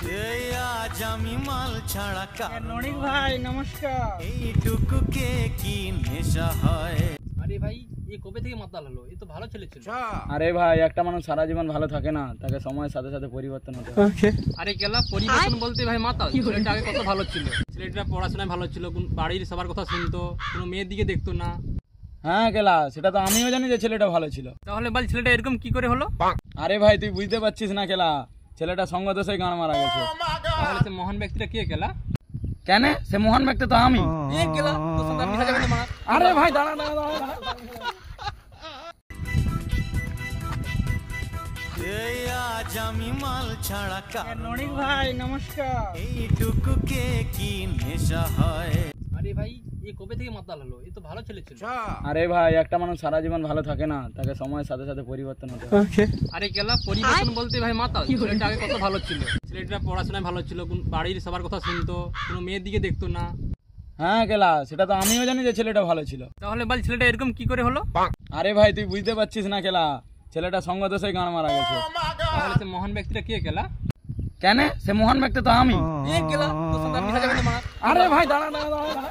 আজ আমি মাল ছাড়া রনিক ভাই নমস্কার। এইটুকুকে কি নেশা হয়? আরে ভাই এ কবে থেকে মাতাল হলো? এ তো ভালো ছেলে ছিল। আরে ভাই একটা মানুষ সারা জীবন ভালো থাকে না, তাকে সময়ের সাথে সাথে পরিবর্তন হতে হয়। আরে কেলা পরিবর্তন বলতে ভাই মাতাল। ছেলেটা আগে কত ভালো ছিল, ছেলেটা পড়াশোনায় ভালো ছিল, বাড়ির সবার কথা শুনতো, কোনো মেয়ের দিকে দেখতো না। হ্যাঁ কেলা, সেটা তো আমিও জানি যে ছেলেটা ভালো ছিল। তাহলে বল ছেলেটা এরকম কি করে হলো? আরে ভাই তুই বুঝতে পারছিস না কেলা, ছেলেটা সঙ্গ দোষে গান মারা গেছে। তাহলে সে মহান ব্যক্তিটা কে কেলা? কেন? সে মহান ব্যক্তি তো আমি। এ কেলা তোর সঙ্গে আমি মিশা যাবে না মারা। আরে ভাই দাঁড়া দাঁড়া দাঁড়া। আজ আমি মাল ছাড়া রনিক ভাই নমস্কার। এইটুকুকে কি নেশা হয়? আরে ভাই এ কবে থেকে মাতাল হলো? এ তো ভালো ছেলে ছিল। আরে ভাই একটা মানুষ সারা জীবন ভালো থাকে না, তাকে সময়ের সাথে সাথে পরিবর্তন হতে হয়। আরে কেলা পরিবর্তন বলতে ভাই মাতাল। ছেলেটা আগে কত ভালো ছিল, ছেলেটা পড়াশোনায় ভালো ছিল, বাড়ির সবার কথা শুনতো, কোনো মেয়ের দিকে দেখতো না। হ্যাঁ কেলা, সেটা তো আমিও জানি যে ছেলেটা ভালো ছিল। তাহলে বল ছেলেটা এরকম কি করে হলো? আরে ভাই তুই বুঝতে পারছিস না কেলা, ছেলেটা সঙ্গ দোষে গান মারা গেছে। তাহলে সে মহান ব্যক্তিটা কে কেলা? কেন? সে মহান ব্যক্তি তো আমি। এ কেলা তোর সঙ্গে আমি মিশা যাবে না মারা। আরে ভাই দাঁড়া দাঁড়া দাঁড়া।